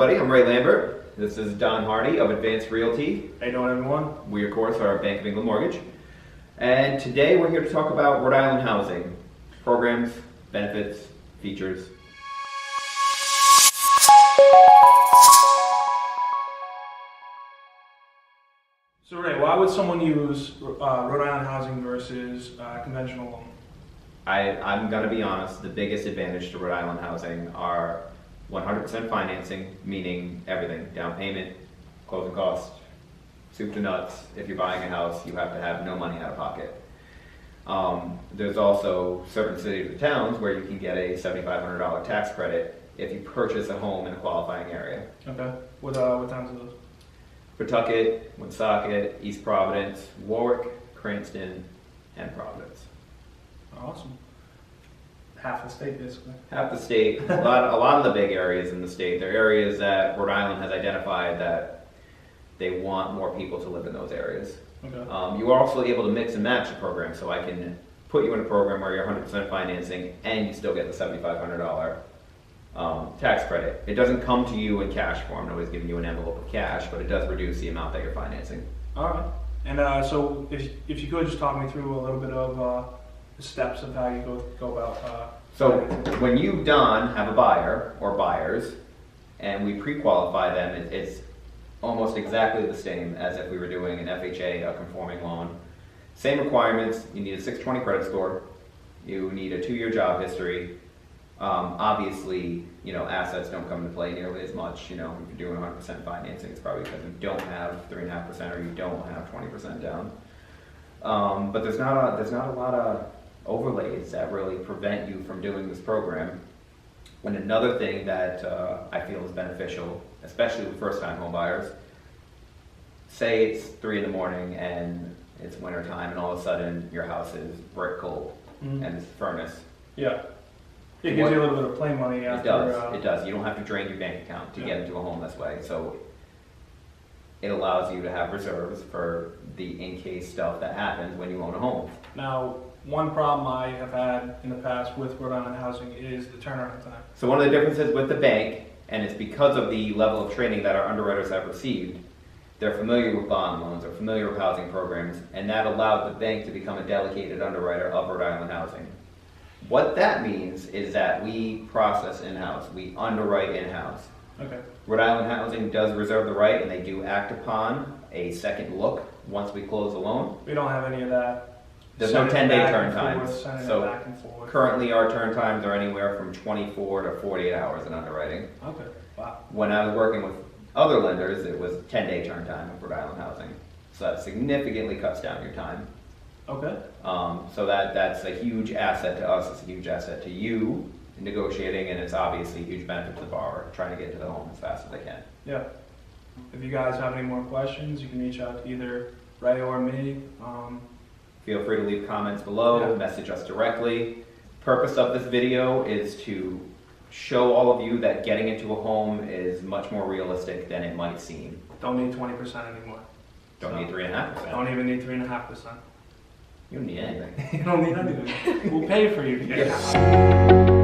everybody. I'm Ray Lambert. This is Don Hardy of Advanced Realty. How you doing, everyone? We, of course, are Bank of England Mortgage. And today we're here to talk about Rhode Island housing. Programs, benefits, features. So Ray, why would someone use Rhode Island housing versus conventional loan? I'm going to be honest, the biggest advantage to Rhode Island housing are 100% financing, meaning everything. Down payment, closing costs, soup to nuts. If you're buying a house, you have to have no money out of pocket. There's also certain cities or towns where you can get a $7,500 tax credit if you purchase a home in a qualifying area. Okay. What towns are those? Pawtucket, Woonsocket, East Providence, Warwick, Cranston, and Providence. Awesome. Half the state, basically. Half the state. A lot of the big areas in the state. They're areas that Rhode Island has identified that they want more people to live in those areas. Okay. You are also able to mix and match the program, so I can put you in a program where you're 100% financing and you still get the $7,500 tax credit. It doesn't come to you in cash form. Nobody's giving you an envelope of cash, but it does reduce the amount that you're financing. All right. And so if you could just talk me through a little bit of the steps of how you go about. So when you, Don, have a buyer or buyers, and we pre-qualify them, it's almost exactly the same as if we were doing an FHA, a conforming loan. Same requirements. You need a 620 credit score. You need a 2-year job history. Obviously, assets don't come into play nearly as much. If you're doing 100% financing, it's probably because you don't have 3.5% or you don't have 20% down. But there's not a lot of overlays that really prevent you from doing this program. And another thing that I feel is beneficial, especially with first-time home buyers, say it's 3 in the morning and it's winter time, and all of a sudden your house is brick cold and it's a furnace. Yeah. It gives you a little bit of play money after. It does. You don't have to drain your bank account to get into a home this way. So it allows you to have reserves for the in-case stuff that happens when you own a home. Now, one problem I have had in the past with Rhode Island housing is the turnaround time. So one of the differences with the bank, and it's because of the level of training that our underwriters have received, they're familiar with bond loans, they're familiar with housing programs, and that allowed the bank to become a delegated underwriter of Rhode Island housing. What that means is that we process in-house, we underwrite in-house. Okay. Rhode Island Housing does reserve the right, and they do act upon a second look once we close the loan. We don't have any of that. There's no 10-day turn times. times. So currently our turn times are anywhere from 24 to 48 hours in underwriting. Okay, wow. When I was working with other lenders, it was 10-day turn time with Rhode Island Housing. So that significantly cuts down your time. Okay. So that's a huge asset to us, it's a huge asset to you in negotiating, and it's obviously a huge benefit to the borrower trying to get to the home as fast as they can. Yeah. If you guys have any more questions, you can reach out to either Ray or me. Feel free to leave comments below, Yeah. message us directly. Purpose of this video is to show all of you that getting into a home is much more realistic than it might seem. Don't need 20% anymore. Don't need 3.5%. Don't even need 3.5%. You don't need anything. You don't need anything. We'll pay for you to get it.